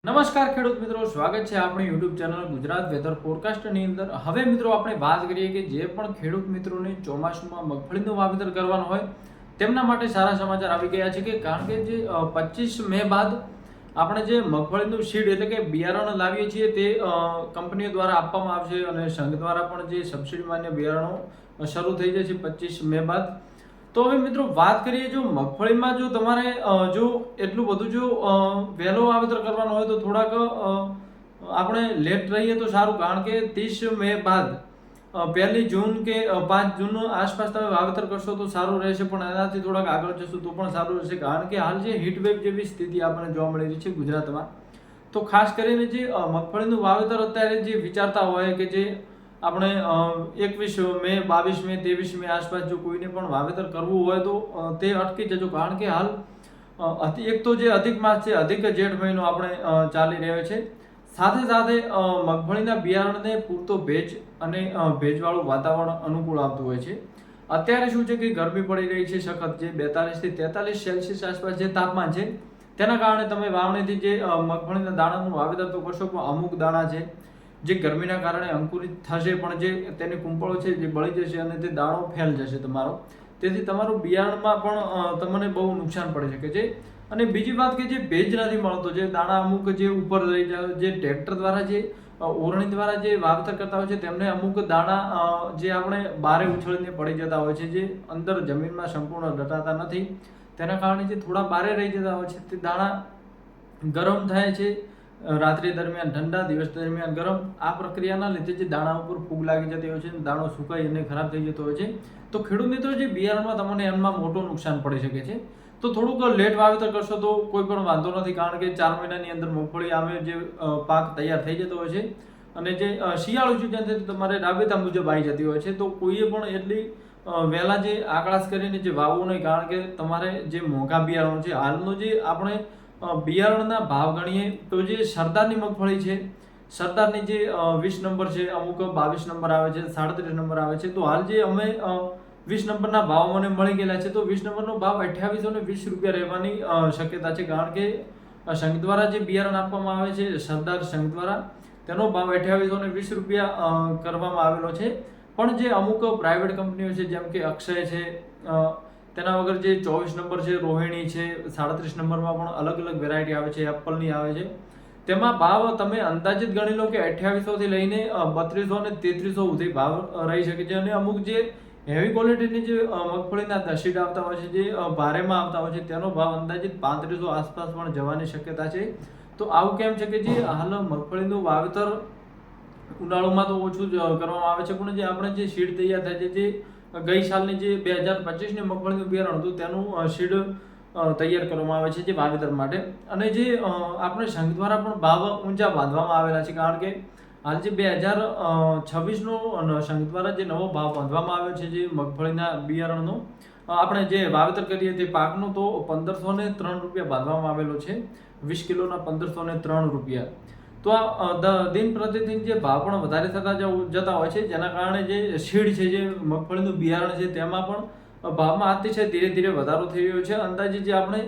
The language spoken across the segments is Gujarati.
નમસ્કાર ખેડૂત મિત્રો, સ્વાગત છે આપણી યુટ્યુબ ચેનલ ગુજરાત વેધર ફોરકાસ્ટની અંદર. હવે મિત્રો આપણે વાત કરીએ કે જે પણ ખેડૂત મિત્રોને ચોમાસુમાં મગફળીનું વાવેતર કરવાનું હોય તેમના માટે સારા સમાચાર આવી ગયા છે કે કારણ કે જે 25 મે બાદ આપણે જે મગફળીનું સીડ એટલે કે બિયારણ લાવીએ છીએ તે કંપનીઓ દ્વારા આપવામાં આવશે અને સંઘ દ્વારા પણ જે સબસિડી માન્ય બિયારણો શરૂ થઈ જશે 25 મે બાદ. તો હવે મિત્રો વાત કરીએ, જો મગફળીમાં જો તમારે જો એટલું બધું જો વહેલો વાવેતર કરવાનું હોય તો થોડાક આપણે લેટ રહીએ તો સારું, કારણ કે 30 મે બાદ 1 જૂન કે 5 જૂન આસપાસ તમે વાવેતર કરશો તો સારું રહેશે, પણ એનાથી થોડાક આગળ જશો તો પણ સારું રહેશે, કારણ કે હાલ જે હીટ વેવ જેવી સ્થિતિ આપણને જોવા મળી રહી છે ગુજરાતમાં. તો ખાસ કરીને જે મગફળીનું વાવેતર અત્યારે જે વિચારતા હોય કે જે આપણે 21 મે 22 મે 23 મે આસપાસ જો કોઈને પણ વાવેતર કરવું હોય તો તે અટકી જજો, કારણ કે હાલ એક તો જે અધિક માસ છે, અધિક જેઠ મહિનો આપણે ચાલી રહ્યો છે, સાથે સાથે મગફળીના બિયારણને પૂરતો ભેજ અને ભેજવાળું વાતાવરણ અનુકૂળ આવતું હોય છે. અત્યારે શું છે કે ગરમી પડી રહી છે સખત, જે 42 થી 43 સેલ્સિયસ આસપાસ જે તાપમાન છે તેના કારણે તમે વાવણીથી જે મગફળીના દાણાનું વાવેતર તો કરશો, પણ અમુક દાણા છે જે ગરમીના કારણે અંકુરિત થશે પણ જે તેની કુંપળો છે જે બળી જશે અને તે દાણો ફેલ જશે તમારો, તેથી તમારું બિયારણમાં પણ તમને બહુ નુકસાન પડી શકે છે. અને બીજી વાત કે જે ભેજ નથી મળતો, જે દાણા અમુક જે ઉપર રહી જાય, જે ટ્રેક્ટર દ્વારા જે ઓરણી દ્વારા જે વાવેતર કરતા હોય છે તેમને અમુક દાણા જે આપણે બારે ઉછળીને પડી જતા હોય છે, જે અંદર જમીનમાં સંપૂર્ણ દટાતા નથી, તેના કારણે જે થોડા બારે રહી જતા હોય છે તે દાણા ગરમ થાય છે રાત્રિ દરમિયાન ઠંડા, દિવસ દરમિયાન ગરમ. આ પ્રક્રિયાના લીધે જે દાણા ઉપર ફૂગ લાગી જતી હોય છે, દાણો સુકાઈ અને ખરાબ થઈ જતો હોય છે. તો ખેડૂત મિત્રો, જે બિયારણમાં તમને એમાં મોટું નુકસાન પડી શકે છે. તો થોડુંક લેટ વાવેતર કરશો તો કોઈ પણ વાંધો નથી, કારણ કે 4 મહિનાની અંદર મગફળી આવે જે પાક તૈયાર થઈ જતો હોય છે અને જે શિયાળુ સિઝન છે તમારે રાબેતા મુજબ આવી જતી હોય છે. તો કોઈએ પણ એટલી વહેલા જે આકળાશ કરીને જે વાવવું નહીં, કારણ કે તમારે જે મોંઘા બિયારણો છે, હાલનો જે આપણે બિયારણના ભાવ ગણીએ તો જે સરદારની મગફળી છે, સરદારની જે 20 નંબર છે, અમુક 22 નંબર આવે છે, 37 નંબર આવે છે, તો હાલ જે અમે 20 નંબરના ભાવ મને મળી ગયેલા છે, તો 20 નંબરનો ભાવ 2820 રૂપિયા રહેવાની શક્યતા છે, કારણ કે સંઘ દ્વારા જે બિયારણ આપવામાં આવે છે સરદાર સંઘ દ્વારા, તેનો ભાવ 2820 રૂપિયા કરવામાં આવેલો છે. પણ જે અમુક પ્રાઇવેટ કંપનીઓ છે જેમ કે અક્ષય છે, તેના વગર જે 24 નંબર છે, રોહિણી છે, 37 નંબરમાં પણ અલગ અલગ વેરાયટી આવે છે, એપલની આવે છે, તેમાં ભાવ તમે અંદાજિત ગણી લો કે 2800 થી લઈને 3200 અને 3300 સુધી ભાવ રહી શકે છે. અને અમુક જે હેવી ક્વોલિટીની જે મગફળીના સીડ આવતા હોય છે, જે ભારેમાં આવતા હોય છે, તેનો ભાવ અંદાજિત 3500 આસપાસ પણ જવાની શક્યતા છે. તો આવું કેમ છે કે જે હાલ મગફળીનું વાવેતર ઉનાળામાં તો ઓછું જ કરવામાં આવે છે, પણ જે આપણે જે સીડ તૈયાર થાય છે, જે ગઈ સાલની જે 2025ની મગફળીનું બિયારણ હતું તેનું સીડ તૈયાર કરવામાં આવે છે જે વાવેતર માટે. અને જે આપણે સંઘ દ્વારા પણ ભાવ ઊંચા બાંધવામાં આવેલા છે, કારણ કે હાલ જે 2026નો સંઘ દ્વારા જે નવો ભાવ બાંધવામાં આવ્યો છે જે મગફળીના બિયારણનો, આપણે જે વાવેતર કરીએ તે પાકનો, તો 1503 રૂપિયા બાંધવામાં આવેલો છે, 20 કિલોના 1503 રૂપિયા. તો આ દિન પ્રતિદિન જે ભાવ પણ વધારે થતા જતા હોય છે, જેના કારણે જે સીડ છે, જે મગફળીનું બિયારણ છે, તેમાં પણ ભાવમાં આજથી છે ધીરે ધીરે વધારો થઈ રહ્યો છે. અંદાજે જે આપણે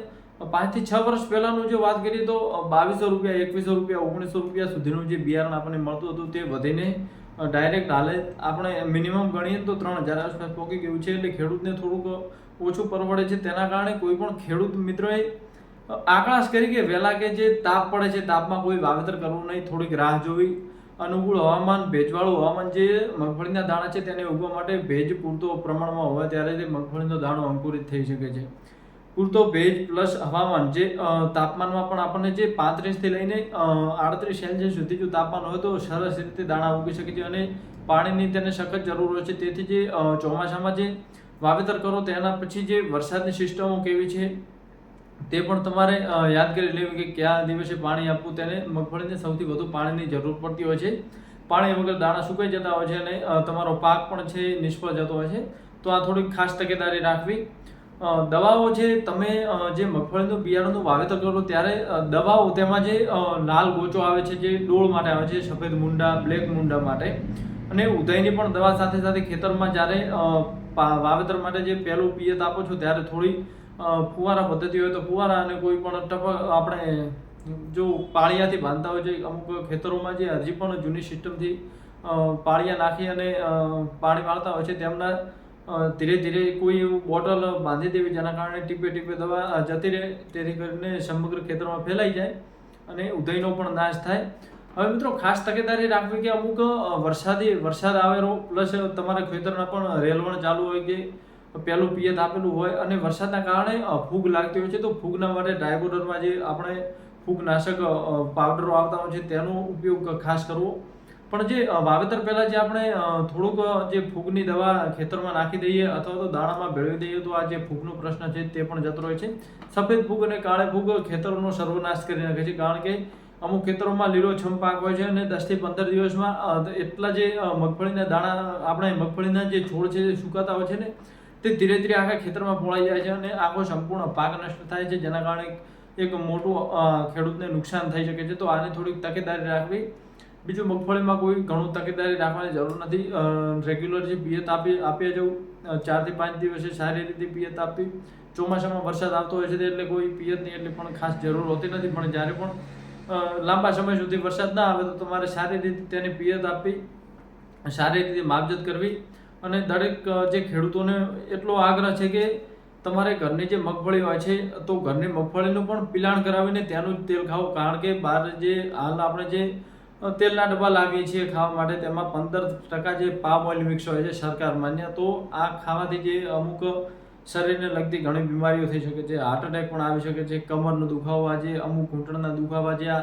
5 થી 6 વર્ષ પહેલાનું જો વાત કરીએ તો 2200 રૂપિયા, 2100 રૂપિયા, 1900 રૂપિયા સુધીનું જે બિયારણ આપણને મળતું હતું, તે વધીને ડાયરેક્ટ હાલે આપણે મિનિમમ ગણીએ તો 3000 આસપાસ પહોંચી ગયું છે. એટલે ખેડૂતને થોડુંક ઓછું પરવડે છે. તેના કારણે કોઈ પણ ખેડૂત મિત્રોએ આકળાશ કરી કે વહેલા કે જે તાપ પડે છે, તાપમાં કોઈ વાવેતર કરવું નહીં, થોડીક રાહ જોવી. અનુકૂળ હવામાન, ભેજવાળું હવામાન, જે મગફળીના દાણા છે તેને ઉગવા માટે ભેજ પૂરતો પ્રમાણમાં હોય ત્યારે તે મગફળીનો દાણો અંકુરિત થઈ શકે છે. પૂરતો ભેજ પ્લસ હવામાન, જે તાપમાનમાં પણ આપણને જે 35 થી લઈને 38 સેલ્સિયસ સુધી જો તાપમાન હોય તો સરસ રીતે દાણા ઉગી શકે છે. અને પાણીની તેને સખત જરૂર હોય છે, તેથી જે ચોમાસામાં જે વાવેતર કરો તેના પછી જે વરસાદની સિસ્ટમો કેવી છે તે પણ તમારે યાદ કરી લેવી કે કયા દિવસે પાણી આપવું. તેને મગફળીને સૌથી વધુ પાણીની જરૂર પડતી હોય છે, પાણી વગર દાણા સુકાઈ જતા હોય છે અને તમારો પાક પણ છે નિષ્ફળ જતો હોય છે. તો આ થોડીક ખાસ તકેદારી રાખવી. દવાઓ છે, તમે જે મગફળીનું બિયારણનું વાવેતર કરો ત્યારે દવાઓ, તેમાં જે લાલ ગોચો આવે છે જે ડોળ માટે આવે છે, સફેદ મુંડા, બ્લેક મુંડા માટે, અને ઉધઈની પણ દવા સાથે સાથે ખેતરમાં જ્યારે વાવેતર માટે જે પહેલું પિયત આપો છો ત્યારે થોડી ફુવારા પદ્ધતિ હોય તો ફુવારા, અને કોઈ પણ આપણે જો પાળિયાથી બાંધતા હોય છે, અમુક ખેતરોમાં જે હજી પણ જૂની સિસ્ટમથી પાળિયા નાખી અને પાણી વાળતા હોય છે, તેમના ધીરે ધીરે કોઈ એવું બોટલ બાંધી દેવી જેના કારણે ટીપે ટીપે દવા જતી રહે, તેથી કરીને સમગ્ર ખેતરમાં ફેલાઈ જાય અને ઉધઈનો પણ નાશ થાય. હવે મિત્રો ખાસ તકેદારી રાખવી કે અમુક વરસાદ આવેલો પ્લસ તમારા ખેતરના પણ રેલવણ ચાલુ હોય કે પહેલું પિયત આપેલું હોય અને વરસાદના કારણે ફૂગ લાગતી હોય છે, તો ફૂગના માટે ડાયકોડરમાં જે આપણે ફૂગનાશક પાવડરો આવતા હોય છે તેનો ઉપયોગ ખાસ કરવો. પણ જે વાવેતર પહેલાં જે આપણે થોડુંક જે ફૂગની દવા ખેતરમાં નાખી દઈએ અથવા તો દાણામાં ભેળવી દઈએ તો આ જે ફૂગનો પ્રશ્ન છે તે પણ જતો રહે છે. સફેદ ફૂગ અને કાળી ફૂગ ખેતરોનો સર્વનાશ કરી નાખે છે, કારણ કે અમુક ખેતરોમાં લીલોછમ પાક હોય છે અને 10 થી 15 દિવસમાં એટલા જે મગફળીના દાણા આપણે મગફળીના જે છોડ છે જે સુકાતા હોય છે ને તે ધીરે ધીરે આખા ખેતરમાં ફોળાઈ જાય છે અને આખો સંપૂર્ણ પાક નષ્ટ થાય છે, જેના કારણે એક મોટું ખેડૂતને નુકસાન થઈ શકે છે. તો આને થોડીક તકેદારી રાખવી. બીજું, મગફળીમાં કોઈ ઘણું તકેદારી રાખવાની જરૂર નથી. રેગ્યુલર જે પિયત આપીએ જવું, 4 થી 5 દિવસે સારી રીતે પિયત આપવી. ચોમાસામાં વરસાદ આવતો હોય છે એટલે કોઈ પિયતની એટલી પણ ખાસ જરૂર હોતી નથી, પણ જ્યારે પણ લાંબા સમય સુધી વરસાદ ના આવે તો તમારે સારી રીતે તેની પિયત આપવી, સારી રીતે માવજત કરવી. અને દરેક જે ખેડૂતોને એટલો આગ્રહ છે કે તમારે ઘરની જે મગફળી હોય છે તો ઘરની મગફળીનું પણ પિલાણ કરાવીને તેનું જ તેલ ખાઓ, કારણ કે બહાર જે હાલ આપણે જે તેલના ડબ્બા લાવીએ છીએ ખાવા માટે તેમાં 15% જે પામ ઓઇલ મિક્સ હોય છે સરકાર માન્ય. તો આ ખાવાથી જે અમુક શરીરને લગતી ઘણી બીમારીઓ થઈ શકે છે, હાર્ટ એટેક પણ આવી શકે છે, કમરનો દુખાવો, આજે અમુક ઘૂંટણના દુખાવા જે આ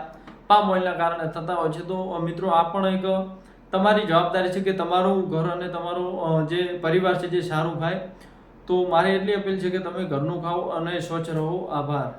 પામ ઓઇલના કારણે થતા હોય છે. તો મિત્રો આ પણ એક તમારી જવાબદારી છે કે તમારું ઘર અને તમારો જે પરિવાર છે જે સારું ખાય. તો મારી એટલી અપીલ છે કે તમે ઘરનું ખાઓ અને સ્વચ્છ રહો. આભાર.